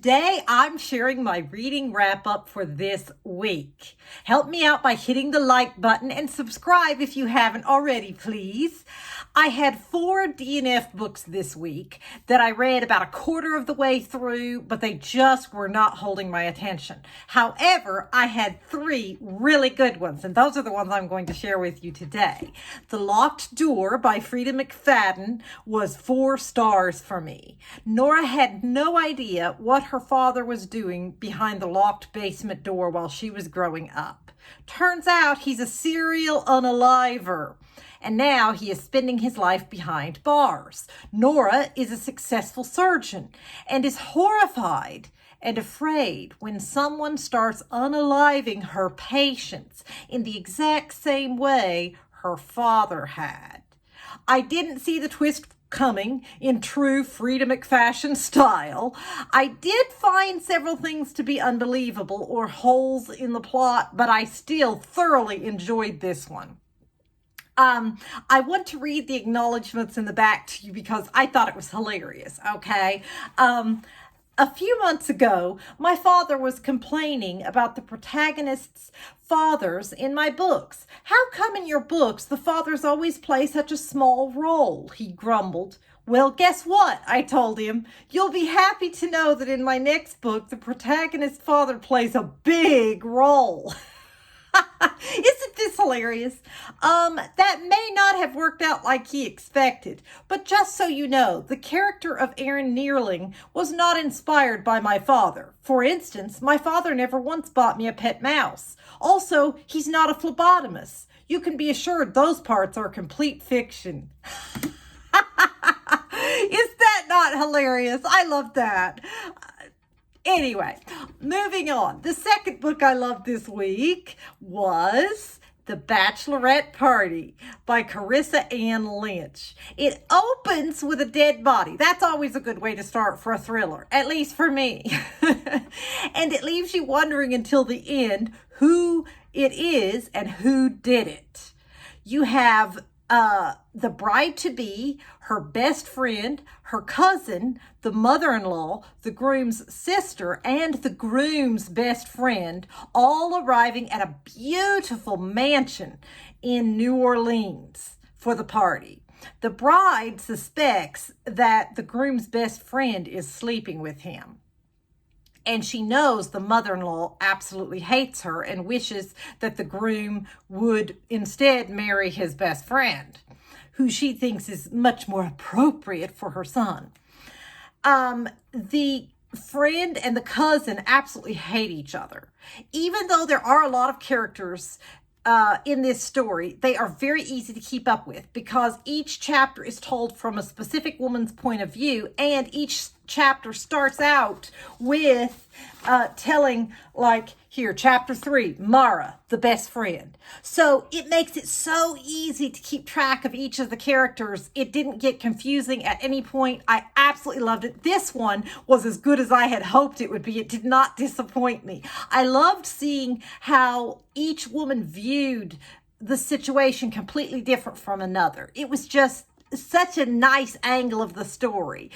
Today I'm sharing my reading wrap up for this week. Help me out by hitting the like button and subscribe if you haven't already, please. I had 4 DNF books this week that I read about a quarter of the way through, but they just were not holding my attention. However, I had 3 really good ones, and those are the ones I'm going to share with you today. The Locked Door by Frida McFadden was 4 stars for me. Nora had no idea what her father was doing behind the locked basement door while she was growing up. Turns out he's a serial unaliver, and now he is spending his life behind bars. Nora is a successful surgeon and is horrified and afraid when someone starts unaliving her patients in the exact same way her father had. I didn't see the twist coming in true Frida McFadden style. I did find several things to be unbelievable or holes in the plot, but I still thoroughly enjoyed this one. I want to read the acknowledgments in the back to you because I thought it was hilarious, okay? A few months ago, my father was complaining about the protagonists' fathers in my books. How come in your books the fathers always play such a small role? He grumbled. Well, guess what? I told him. You'll be happy to know that in my next book, the protagonist's father plays a big role. Isn't this hilarious? That may not have worked out like he expected, but just so you know, the character of Aaron Neerling was not inspired by my father. For instance, my father never once bought me a pet mouse. Also, he's not a phlebotomist. You can be assured those parts are complete fiction. Is that not hilarious? I love that. Anyway, moving on. The second book I loved this week was The Bachelorette Party by Carissa Ann Lynch. It opens with a dead body. That's always a good way to start for a thriller, at least for me. And it leaves you wondering until the end who it is and who did it. You have the bride-to-be, her best friend, her cousin, the mother-in-law, the groom's sister, and the groom's best friend, all arriving at a beautiful mansion in New Orleans for the party. The bride suspects that the groom's best friend is sleeping with him. And she knows the mother-in-law absolutely hates her and wishes that the groom would instead marry his best friend, who she thinks is much more appropriate for her son. The friend and the cousin absolutely hate each other. Even though there are a lot of characters in this story, they are very easy to keep up with because each chapter is told from a specific woman's point of view, and each chapter starts out with telling, like here, chapter 3, Mara, the best friend. So it makes it so easy to keep track of each of the characters. It didn't get confusing at any point. I absolutely loved it. This one was as good as I had hoped it would be. It did not disappoint me. I loved seeing how each woman viewed the situation completely different from another. It was just such a nice angle of the story.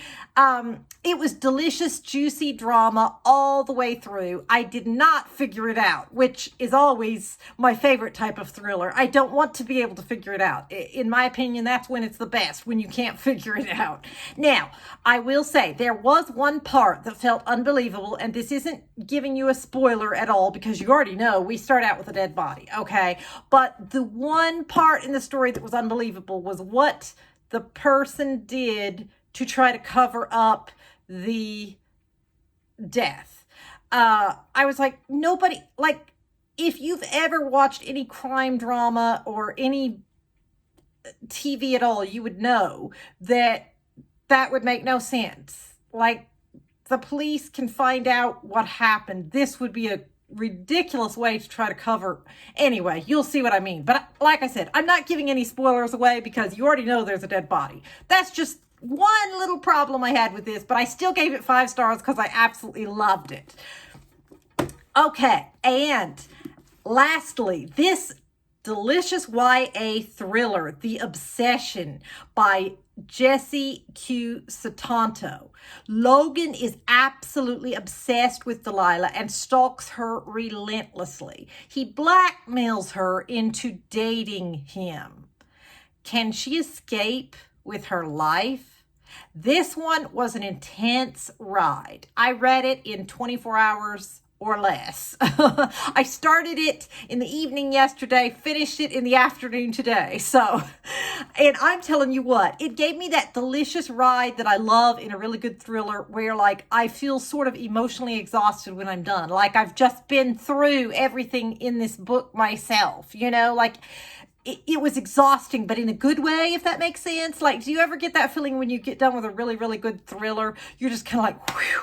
It was delicious, juicy drama all the way through. I did not figure it out, which is always my favorite type of thriller. I don't want to be able to figure it out. In my opinion, that's when it's the best, when you can't figure it out. Now, I will say there was one part that felt unbelievable, and this isn't giving you a spoiler at all because you already know we start out with a dead body, okay? But the one part in the story that was unbelievable was what the person did to try to cover up the death. I was like, nobody, like, if you've ever watched any crime drama or any TV at all, you would know that that would make no sense. Like, the police can find out what happened. This would be a ridiculous way to try to cover. Anyway, you'll see what I mean. But like I said, I'm not giving any spoilers away because you already know there's a dead body. That's just one little problem I had with this, but I still gave it 5 stars because I absolutely loved it. Okay, and lastly, this delicious YA thriller, The Obsession by Jesse Q. Satanto. Logan is absolutely obsessed with Delilah and stalks her relentlessly. He blackmails her into dating him. Can she escape with her life? This one was an intense ride. I read it in 24 hours or less. I started it in the evening yesterday, finished it in the afternoon today. So, and I'm telling you what, it gave me that delicious ride that I love in a really good thriller where like I feel sort of emotionally exhausted when I'm done. Like I've just been through everything in this book myself, you know, like it was exhausting, but in a good way, if that makes sense. Like, do you ever get that feeling when you get done with a really, really good thriller? You're just kind of like, whew,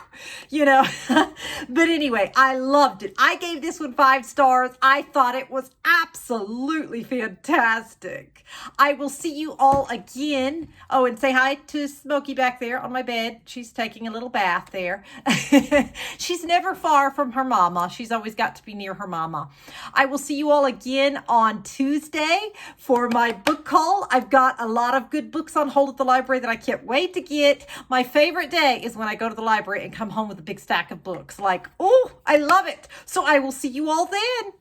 you know? But anyway, I loved it. I gave this one 5 stars. I thought it was absolutely fantastic. I will see you all again. Oh, and say hi to Smokey back there on my bed. She's taking a little bath there. She's never far from her mama. She's always got to be near her mama. I will see you all again on Tuesday for my book haul. I've got a lot of good books on hold at the library that I can't wait to get. My favorite day is when I go to the library and come home with a big stack of books. Like, oh, I love it. So I will see you all then.